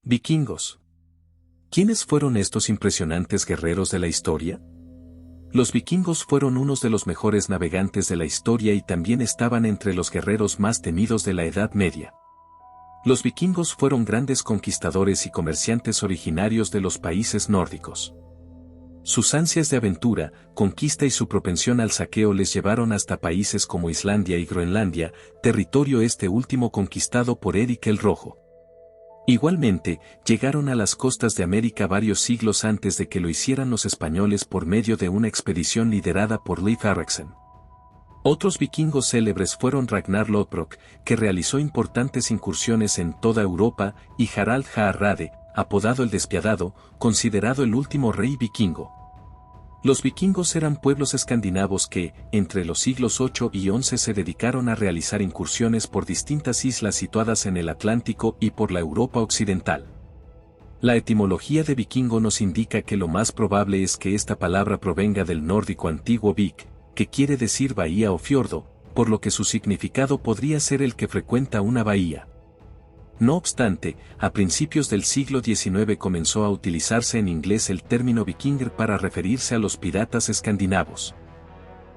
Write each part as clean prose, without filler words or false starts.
Vikingos. ¿Quiénes fueron estos impresionantes guerreros de la historia? Los vikingos fueron unos de los mejores navegantes de la historia y también estaban entre los guerreros más temidos de la Edad Media. Los vikingos fueron grandes conquistadores y comerciantes originarios de los países nórdicos. Sus ansias de aventura, conquista y su propensión al saqueo les llevaron hasta países como Islandia y Groenlandia, territorio este último conquistado por Eric el Rojo. Igualmente, llegaron a las costas de América varios siglos antes de que lo hicieran los españoles por medio de una expedición liderada por Leif Erikson. Otros vikingos célebres fueron Ragnar Lodbrok, que realizó importantes incursiones en toda Europa, y Harald Haardraade, apodado el Despiadado, considerado el último rey vikingo. Los vikingos eran pueblos escandinavos que, entre los siglos 8 y 11 se dedicaron a realizar incursiones por distintas islas situadas en el Atlántico y por la Europa occidental. La etimología de vikingo nos indica que lo más probable es que esta palabra provenga del nórdico antiguo vik, que quiere decir bahía o fiordo, por lo que su significado podría ser el que frecuenta una bahía. No obstante, a principios del siglo XIX comenzó a utilizarse en inglés el término vikinger para referirse a los piratas escandinavos.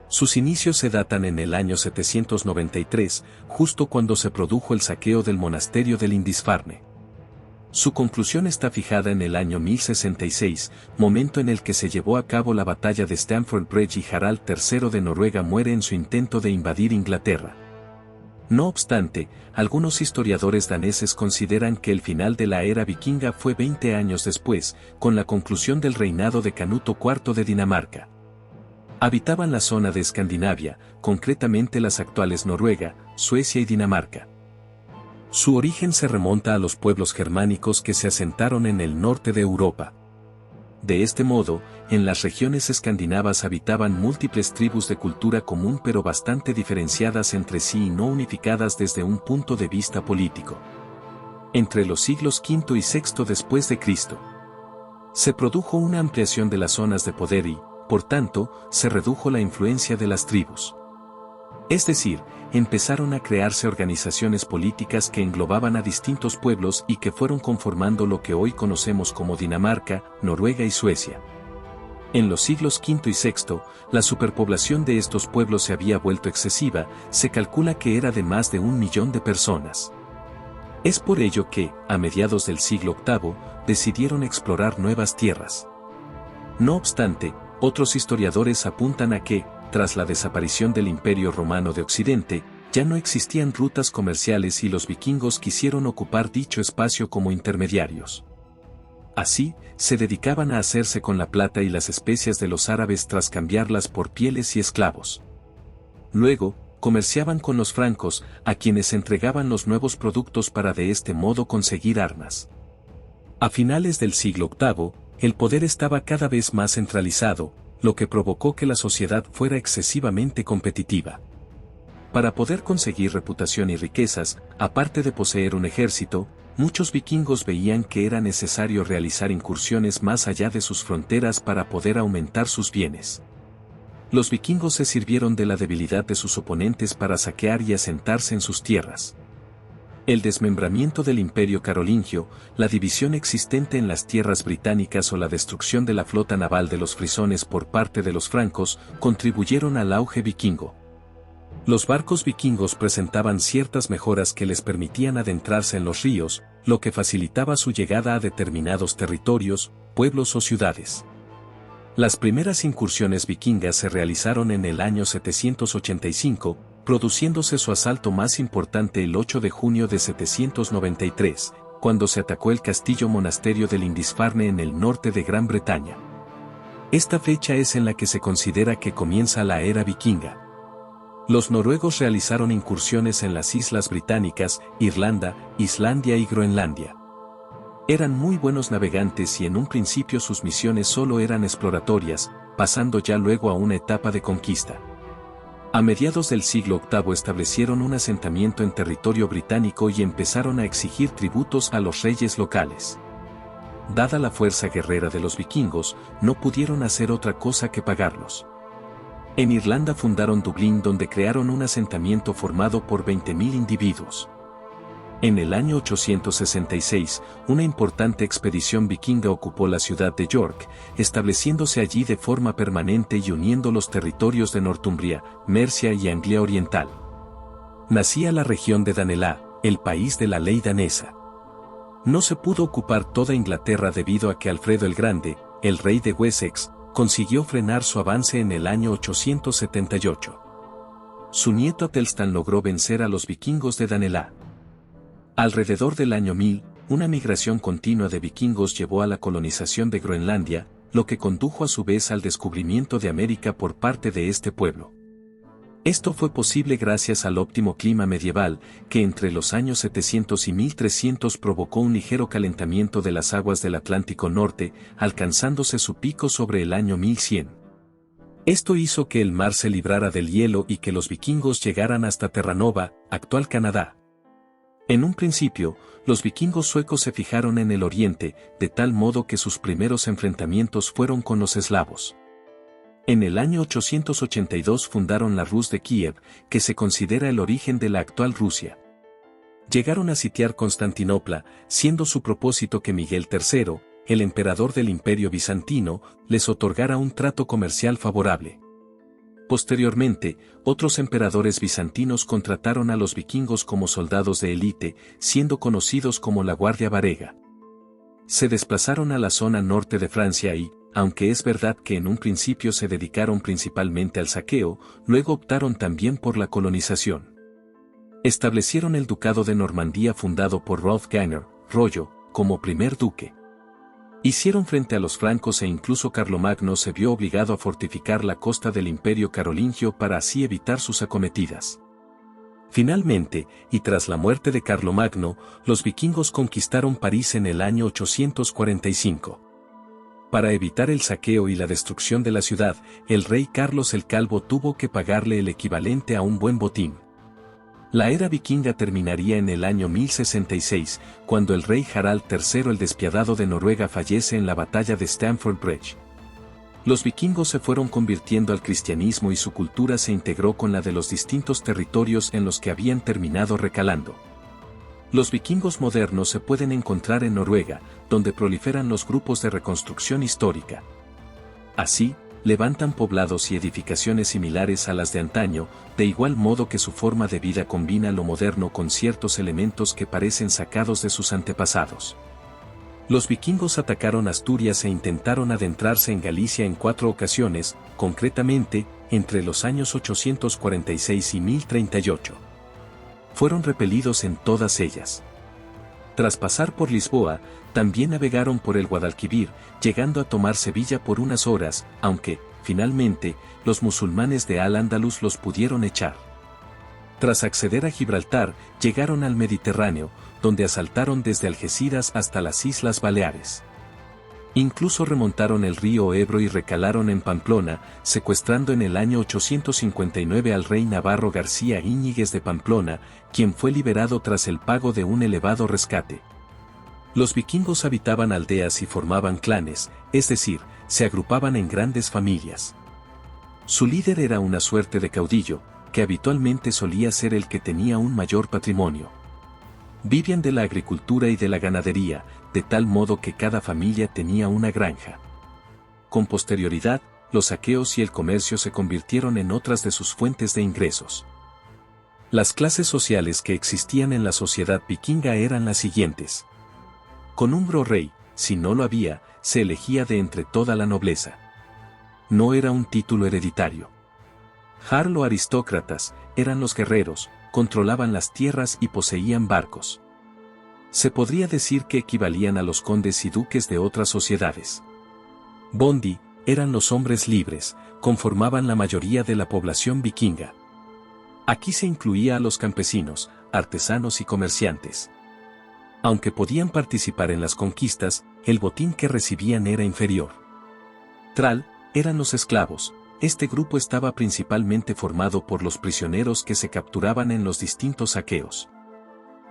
Sus inicios se datan en el año 793, justo cuando se produjo el saqueo del monasterio de Lindisfarne. Su conclusión está fijada en el año 1066, momento en el que se llevó a cabo la batalla de Stamford Bridge y Harald III de Noruega muere en su intento de invadir Inglaterra. No obstante, algunos historiadores daneses consideran que el final de la era vikinga fue 20 años después, con la conclusión del reinado de Canuto IV de Dinamarca. Habitaban la zona de Escandinavia, concretamente las actuales Noruega, Suecia y Dinamarca. Su origen se remonta a los pueblos germánicos que se asentaron en el norte de Europa. De este modo, en las regiones escandinavas habitaban múltiples tribus de cultura común pero bastante diferenciadas entre sí y no unificadas desde un punto de vista político. Entre los siglos V y VI después de Cristo, se produjo una ampliación de las zonas de poder y, por tanto, se redujo la influencia de las tribus. Es decir, empezaron a crearse organizaciones políticas que englobaban a distintos pueblos y que fueron conformando lo que hoy conocemos como Dinamarca, Noruega y Suecia. En los siglos V y VI, la superpoblación de estos pueblos se había vuelto excesiva, se calcula que era de más de 1 millón de personas. Es por ello que, a mediados del siglo VIII, decidieron explorar nuevas tierras. No obstante, otros historiadores apuntan a que, tras la desaparición del Imperio Romano de Occidente, ya no existían rutas comerciales y los vikingos quisieron ocupar dicho espacio como intermediarios. Así, se dedicaban a hacerse con la plata y las especias de los árabes tras cambiarlas por pieles y esclavos. Luego, comerciaban con los francos, a quienes entregaban los nuevos productos para de este modo conseguir armas. A finales del siglo VIII, el poder estaba cada vez más centralizado, lo que provocó que la sociedad fuera excesivamente competitiva. Para poder conseguir reputación y riquezas, aparte de poseer un ejército, muchos vikingos veían que era necesario realizar incursiones más allá de sus fronteras para poder aumentar sus bienes. Los vikingos se sirvieron de la debilidad de sus oponentes para saquear y asentarse en sus tierras. El desmembramiento del Imperio Carolingio, la división existente en las tierras británicas o la destrucción de la flota naval de los frisones por parte de los francos, contribuyeron al auge vikingo. Los barcos vikingos presentaban ciertas mejoras que les permitían adentrarse en los ríos, lo que facilitaba su llegada a determinados territorios, pueblos o ciudades. Las primeras incursiones vikingas se realizaron en el año 785, produciéndose su asalto más importante el 8 de junio de 793, cuando se atacó el castillo monasterio de Lindisfarne en el norte de Gran Bretaña. Esta fecha es en la que se considera que comienza la era vikinga. Los noruegos realizaron incursiones en las islas británicas, Irlanda, Islandia y Groenlandia. Eran muy buenos navegantes y en un principio sus misiones solo eran exploratorias, pasando ya luego a una etapa de conquista. A mediados del siglo VIII establecieron un asentamiento en territorio británico y empezaron a exigir tributos a los reyes locales. Dada la fuerza guerrera de los vikingos, no pudieron hacer otra cosa que pagarlos. En Irlanda fundaron Dublín donde crearon un asentamiento formado por 20.000 individuos. En el año 866, una importante expedición vikinga ocupó la ciudad de York, estableciéndose allí de forma permanente y uniendo los territorios de Northumbria, Mercia y Anglia Oriental. Nacía la región de Danelagh, el país de la ley danesa. No se pudo ocupar toda Inglaterra debido a que Alfredo el Grande, el rey de Wessex, consiguió frenar su avance en el año 878. Su nieto Atelstan logró vencer a los vikingos de Danelagh. Alrededor del año 1000, una migración continua de vikingos llevó a la colonización de Groenlandia, lo que condujo a su vez al descubrimiento de América por parte de este pueblo. Esto fue posible gracias al óptimo clima medieval, que entre los años 700 y 1300 provocó un ligero calentamiento de las aguas del Atlántico Norte, alcanzándose su pico sobre el año 1100. Esto hizo que el mar se librara del hielo y que los vikingos llegaran hasta Terranova, actual Canadá. En un principio, los vikingos suecos se fijaron en el oriente, de tal modo que sus primeros enfrentamientos fueron con los eslavos. En el año 882 fundaron la Rus de Kiev, que se considera el origen de la actual Rusia. Llegaron a sitiar Constantinopla, siendo su propósito que Miguel III, el emperador del Imperio Bizantino, les otorgara un trato comercial favorable. Posteriormente, otros emperadores bizantinos contrataron a los vikingos como soldados de élite, siendo conocidos como la Guardia Varega. Se desplazaron a la zona norte de Francia y, aunque es verdad que en un principio se dedicaron principalmente al saqueo, luego optaron también por la colonización. Establecieron el Ducado de Normandía fundado por Rolf-Garner, Rollo, como primer duque. Hicieron frente a los francos e incluso Carlomagno se vio obligado a fortificar la costa del Imperio Carolingio para así evitar sus acometidas. Finalmente, y tras la muerte de Carlomagno, los vikingos conquistaron París en el año 845. Para evitar el saqueo y la destrucción de la ciudad, el rey Carlos el Calvo tuvo que pagarle el equivalente a un buen botín. La era vikinga terminaría en el año 1066, cuando el rey Harald III el Despiadado de Noruega fallece en la batalla de Stamford Bridge. Los vikingos se fueron convirtiendo al cristianismo y su cultura se integró con la de los distintos territorios en los que habían terminado recalando. Los vikingos modernos se pueden encontrar en Noruega, donde proliferan los grupos de reconstrucción histórica. Así, levantan poblados y edificaciones similares a las de antaño, de igual modo que su forma de vida combina lo moderno con ciertos elementos que parecen sacados de sus antepasados. Los vikingos atacaron Asturias e intentaron adentrarse en Galicia en 4 ocasiones, concretamente, entre los años 846 y 1038. Fueron repelidos en todas ellas. Tras pasar por Lisboa, también navegaron por el Guadalquivir, llegando a tomar Sevilla por unas horas, aunque, finalmente, los musulmanes de Al-Ándalus los pudieron echar. Tras acceder a Gibraltar, llegaron al Mediterráneo, donde asaltaron desde Algeciras hasta las Islas Baleares. Incluso remontaron el río Ebro y recalaron en Pamplona, secuestrando en el año 859 al rey navarro García Íñiguez de Pamplona, quien fue liberado tras el pago de un elevado rescate. Los vikingos habitaban aldeas y formaban clanes, es decir, se agrupaban en grandes familias. Su líder era una suerte de caudillo, que habitualmente solía ser el que tenía un mayor patrimonio. Vivían de la agricultura y de la ganadería, de tal modo que cada familia tenía una granja. Con posterioridad, los saqueos y el comercio se convirtieron en otras de sus fuentes de ingresos. Las clases sociales que existían en la sociedad vikinga eran las siguientes. Conumbro rey, si no lo había, se elegía de entre toda la nobleza. No era un título hereditario. Jarl o aristócratas, eran los guerreros, controlaban las tierras y poseían barcos. Se podría decir que equivalían a los condes y duques de otras sociedades. Bondi, eran los hombres libres, conformaban la mayoría de la población vikinga. Aquí se incluía a los campesinos, artesanos y comerciantes. Aunque podían participar en las conquistas, el botín que recibían era inferior. Thrall, eran los esclavos. Este grupo estaba principalmente formado por los prisioneros que se capturaban en los distintos saqueos.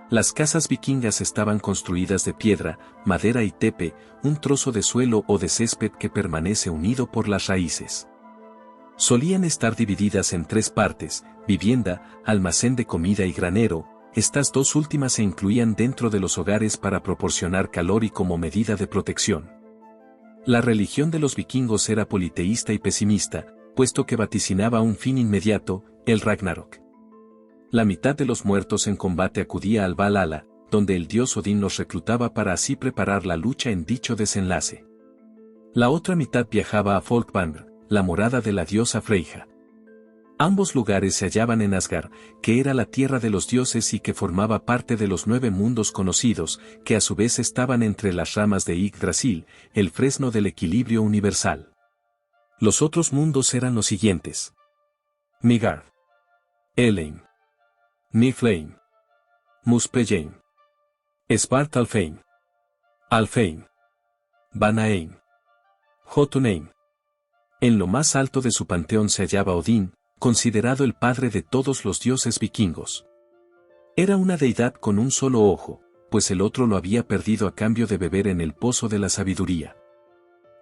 Las casas vikingas estaban construidas de piedra, madera y tepe, un trozo de suelo o de césped que permanece unido por las raíces. Solían estar divididas en 3 partes: vivienda, almacén de comida y granero. estas dos últimas se incluían dentro de los hogares para proporcionar calor y como medida de protección. La religión de los vikingos era politeísta y pesimista, puesto que vaticinaba un fin inmediato, el Ragnarok. La mitad de los muertos en combate acudía al Valhalla, donde el dios Odín los reclutaba para así preparar la lucha en dicho desenlace. La otra mitad viajaba a Folkvangr, la morada de la diosa Freyja. Ambos lugares se hallaban en Asgard, que era la tierra de los dioses y que formaba parte de los 9 mundos conocidos, que a su vez estaban entre las ramas de Yggdrasil, el fresno del equilibrio universal. Los otros mundos eran los siguientes: Midgard, Elheim, Niflheim, Muspelheim, Svartalfheim, Alfheim, Vanaheim, Jotunheim. En lo más alto de su panteón se hallaba Odín, considerado el padre de todos los dioses vikingos. Era una deidad con un solo ojo, pues el otro lo había perdido a cambio de beber en el pozo de la sabiduría.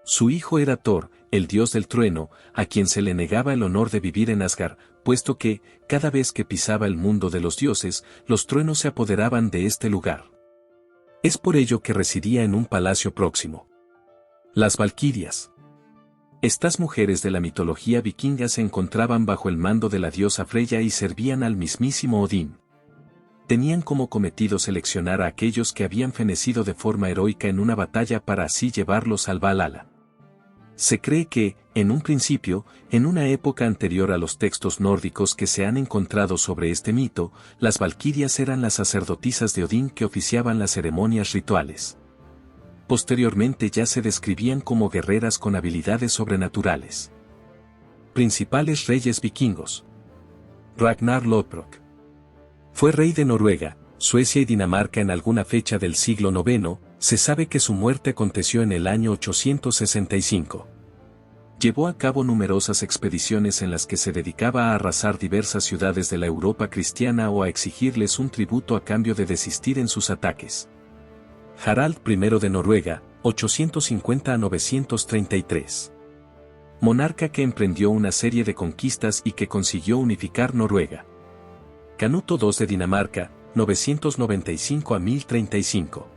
Su hijo era Thor, el dios del trueno, a quien se le negaba el honor de vivir en Asgard, puesto que, cada vez que pisaba el mundo de los dioses, los truenos se apoderaban de este lugar. Es por ello que residía en un palacio próximo. Las Valquirias. Estas mujeres de la mitología vikinga se encontraban bajo el mando de la diosa Freyja y servían al mismísimo Odín. Tenían como cometido seleccionar a aquellos que habían fenecido de forma heroica en una batalla para así llevarlos al Valhalla. Se cree que, en un principio, en una época anterior a los textos nórdicos que se han encontrado sobre este mito, las valquirias eran las sacerdotisas de Odín que oficiaban las ceremonias rituales. Posteriormente ya se describían como guerreras con habilidades sobrenaturales. Principales reyes vikingos. Ragnar Lodbrok. Fue rey de Noruega, Suecia y Dinamarca en alguna fecha del siglo IX, se sabe que su muerte aconteció en el año 865. Llevó a cabo numerosas expediciones en las que se dedicaba a arrasar diversas ciudades de la Europa cristiana o a exigirles un tributo a cambio de desistir en sus ataques. Harald I de Noruega, 850 a 933. Monarca que emprendió una serie de conquistas y que consiguió unificar Noruega. Canuto II de Dinamarca, 995 a 1035.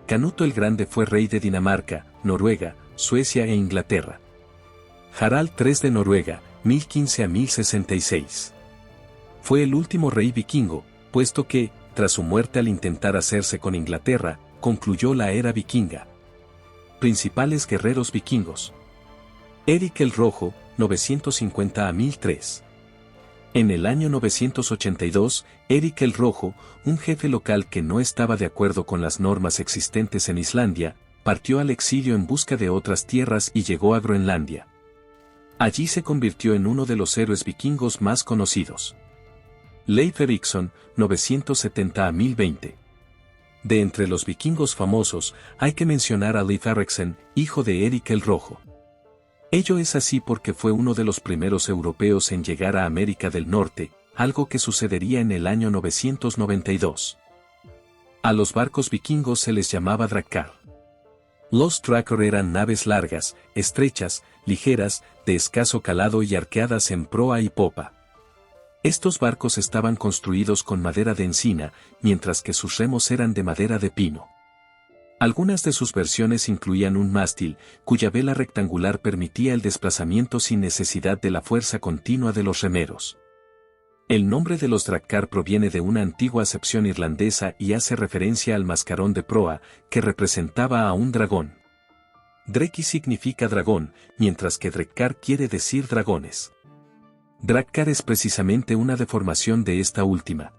Canuto el Grande fue rey de Dinamarca, Noruega, Suecia e Inglaterra. Harald III de Noruega, 1015 a 1066. Fue el último rey vikingo, puesto que, tras su muerte al intentar hacerse con Inglaterra, concluyó la era vikinga. Principales guerreros vikingos. Eric el Rojo, 950 a 1003. En el año 982, Eric el Rojo, un jefe local que no estaba de acuerdo con las normas existentes en Islandia, partió al exilio en busca de otras tierras y llegó a Groenlandia. Allí se convirtió en uno de los héroes vikingos más conocidos. Leif Erikson, 970 a 1020. De entre los vikingos famosos, hay que mencionar a Leif Erikson, hijo de Eric el Rojo. Ello es así porque fue uno de los primeros europeos en llegar a América del Norte, algo que sucedería en el año 992. A los barcos vikingos se les llamaba drakkar. Los drakkar eran naves largas, estrechas, ligeras, de escaso calado y arqueadas en proa y popa. Estos barcos estaban construidos con madera de encina, mientras que sus remos eran de madera de pino. Algunas de sus versiones incluían un mástil, cuya vela rectangular permitía el desplazamiento sin necesidad de la fuerza continua de los remeros. El nombre de los drakkar proviene de una antigua acepción irlandesa y hace referencia al mascarón de proa, que representaba a un dragón. Dreki significa dragón, mientras que drakkar quiere decir dragones. Drakkar es precisamente una deformación de esta última.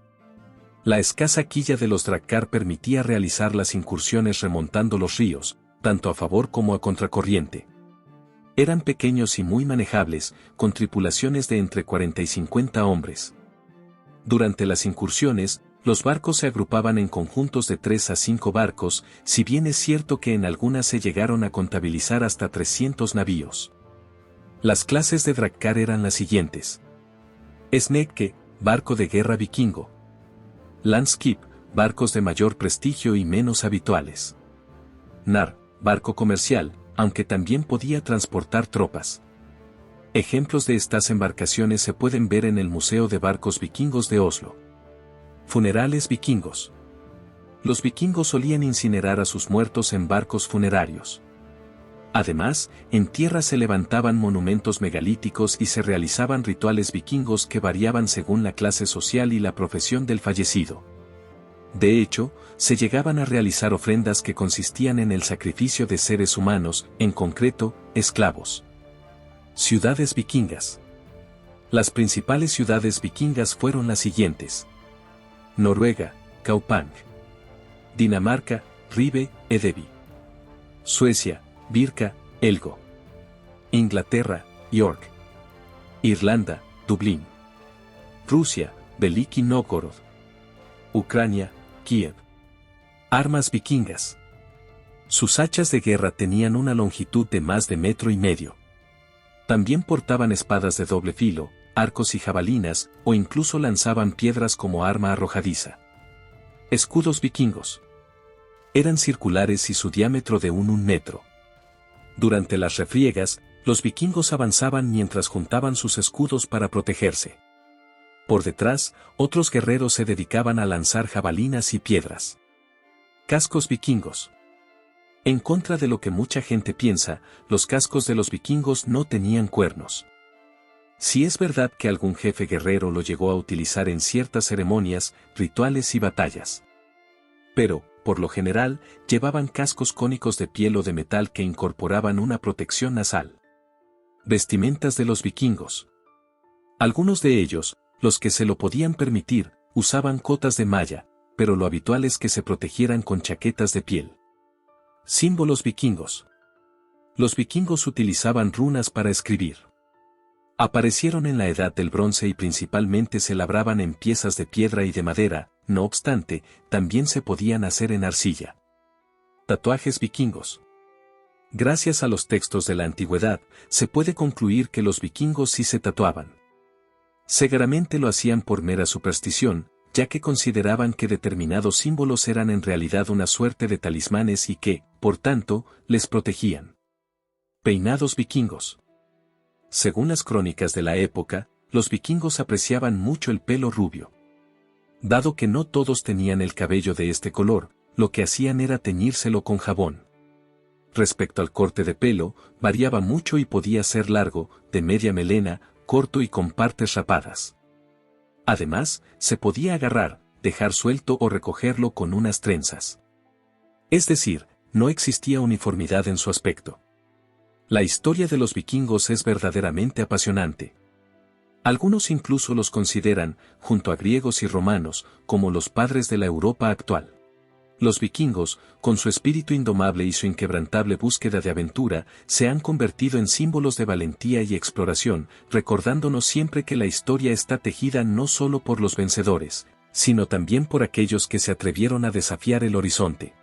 La escasa quilla de los drakkar permitía realizar las incursiones remontando los ríos, tanto a favor como a contracorriente. Eran pequeños y muy manejables, con tripulaciones de entre 40 y 50 hombres. Durante las incursiones, los barcos se agrupaban en conjuntos de 3 a 5 barcos, si bien es cierto que en algunas se llegaron a contabilizar hasta 300 navíos. Las clases de drakkar eran las siguientes. Sneke, barco de guerra vikingo. Landskip, barcos de mayor prestigio y menos habituales. Nar, barco comercial, aunque también podía transportar tropas. Ejemplos de estas embarcaciones se pueden ver en el Museo de Barcos Vikingos de Oslo. Funerales vikingos. Los vikingos solían incinerar a sus muertos en barcos funerarios. Además, en tierra se levantaban monumentos megalíticos y se realizaban rituales vikingos que variaban según la clase social y la profesión del fallecido. De hecho, se llegaban a realizar ofrendas que consistían en el sacrificio de seres humanos, en concreto, esclavos. Ciudades vikingas. Las principales ciudades vikingas fueron las siguientes: Noruega, Kaupang. Dinamarca, Ribe, Edevi. Suecia, Birka, Elgo. Inglaterra, York. Irlanda, Dublín. Rusia, Veliki Nóvgorod. Ucrania, Kiev. Armas vikingas. Sus hachas de guerra tenían una longitud de más de 1,5 metros. También portaban espadas de doble filo, arcos y jabalinas, o incluso lanzaban piedras como arma arrojadiza. Escudos vikingos. Eran circulares y su diámetro de 1 metro. Durante las refriegas, los vikingos avanzaban mientras juntaban sus escudos para protegerse. Por detrás, otros guerreros se dedicaban a lanzar jabalinas y piedras. Cascos vikingos. En contra de lo que mucha gente piensa, los cascos de los vikingos no tenían cuernos. Si es verdad que algún jefe guerrero lo llegó a utilizar en ciertas ceremonias, rituales y batallas. Pero, por lo general, llevaban cascos cónicos de piel o de metal que incorporaban una protección nasal. Vestimentas de los vikingos. Algunos de ellos, los que se lo podían permitir, usaban cotas de malla, pero lo habitual es que se protegieran con chaquetas de piel. Símbolos vikingos. Los vikingos utilizaban runas para escribir. Aparecieron en la Edad del Bronce y principalmente se labraban en piezas de piedra y de madera, no obstante, también se podían hacer en arcilla. Tatuajes vikingos. Gracias a los textos de la antigüedad, se puede concluir que los vikingos sí se tatuaban. Seguramente lo hacían por mera superstición, ya que consideraban que determinados símbolos eran en realidad una suerte de talismanes y que, por tanto, les protegían. Peinados vikingos. Según las crónicas de la época, los vikingos apreciaban mucho el pelo rubio. Dado que no todos tenían el cabello de este color, lo que hacían era teñírselo con jabón. Respecto al corte de pelo, variaba mucho y podía ser largo, de media melena, corto y con partes rapadas. Además, se podía agarrar, dejar suelto o recogerlo con unas trenzas. Es decir, no existía uniformidad en su aspecto. La historia de los vikingos es verdaderamente apasionante. Algunos incluso los consideran, junto a griegos y romanos, como los padres de la Europa actual. Los vikingos, con su espíritu indomable y su inquebrantable búsqueda de aventura, se han convertido en símbolos de valentía y exploración, recordándonos siempre que la historia está tejida no solo por los vencedores, sino también por aquellos que se atrevieron a desafiar el horizonte.